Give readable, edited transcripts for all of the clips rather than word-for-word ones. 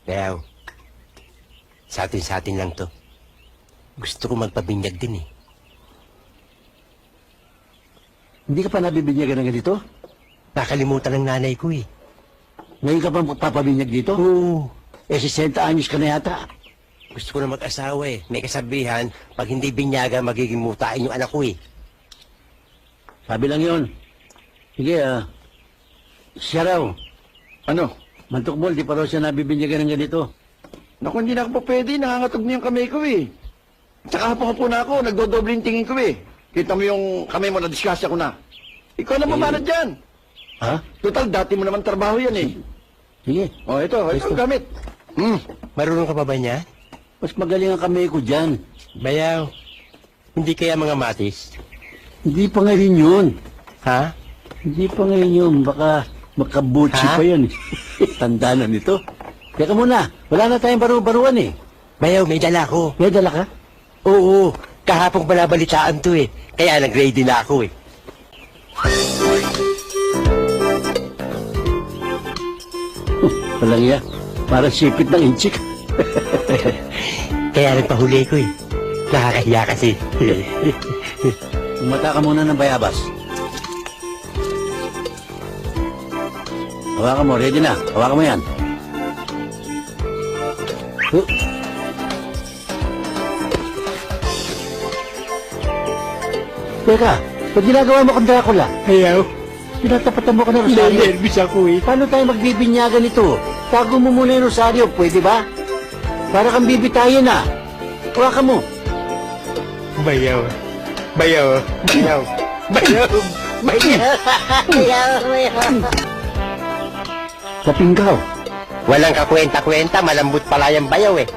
Kaya, sa atin lang to. Gusto ko magpabinyag din eh. Hindi ka pa nabibinyagan ng ganito? Nakalimutan ng nanay ko eh. Ngayon ka pa magpapabinyag dito? Oo. 60 anyos ka na yata. Gusto ko na mag-asawa eh. May kasabihan, pag hindi binyaga, magiging mutain yung anak ko eh. Sabi lang yun. Sige, siya raw. Ano? Mantukmol, di pa raw siya nabibinyagan ng ganito. Naku, hindi na ako pa pwede. Nangangatog na yung kamay ko eh. Tsaka hapon na ako, nagdodoble yung tingin ko eh. Kita mo yung kamay mo, na-discuss ako na. Ikaw na mamanad dyan. Ha? Total, dati mo naman trabaho yan eh. Sige. Oh, ito ang gamit. Marunong ka pa ba niya? Mas magaling ang kamay ko dyan. Bayaw, hindi kaya mga matis? Hindi pa ngayon yun. Ha? Hindi pa ngayon yun. Baka makabutsi Ha? pa yun. Tanda na nito. Teka muna, wala na tayong baru-baruan eh. Bayaw, may dala ko. May dala ka? Oo, kahapong balabalitaan to eh. Kaya nag-ready na ako eh. Walang iya. Parang sipit ng inchik. Kaya nagpahuli ko eh. Nakakahiya kasi. Umata ka muna ng bayabas. Hawakan mo, ready na. Hawakan mo yan. Teka, ba't ginagawa mo kang Dracula? Bayaw, Tinatapatan mo ka ng rosaryo. nervous ako eh. Paano tayo magbibinyagan ito? Tago mo muna yung rosaryo, pwede ba? Para kang bibitayin na. Hawakan mo. Bayaw, bayaw, bayaw, bayaw, bayaw. Kapinggaw. Walang kakwenta-kwenta, malambot pala yung bayaw eh.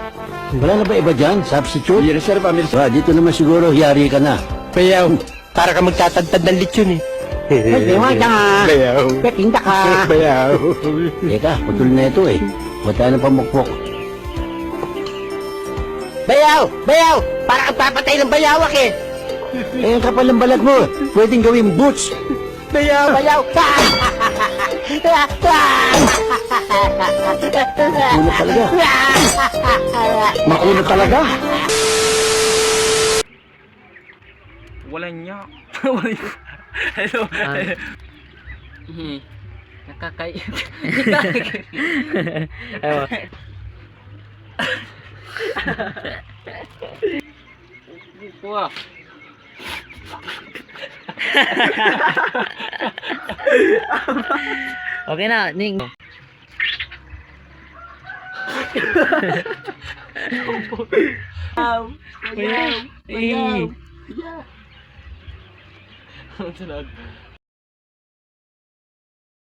Wala na ba iba dyan? Substitute? Yes, sir, pamilya. Dito naman siguro, yari ka na. Bayaw, para ka magtatagtad ng lechon eh. Ewan ka nga. Bayaw. Peking ka. Bayaw. Teka, putol na ito eh. Ba't tayo ng pamukpok? Bayaw! Bayaw! Para kang papatay ng bayawak eh! Eh, ang kapal ng balat mo. Pwedeng gawing boots. Bayaw! Bayaw! Makunat talaga. Makunat talaga. Walang niya. Hello. Nakakai... Kuha. Okay na, Ning. Bayaw. Bayaw. Bayaw. Bayaw.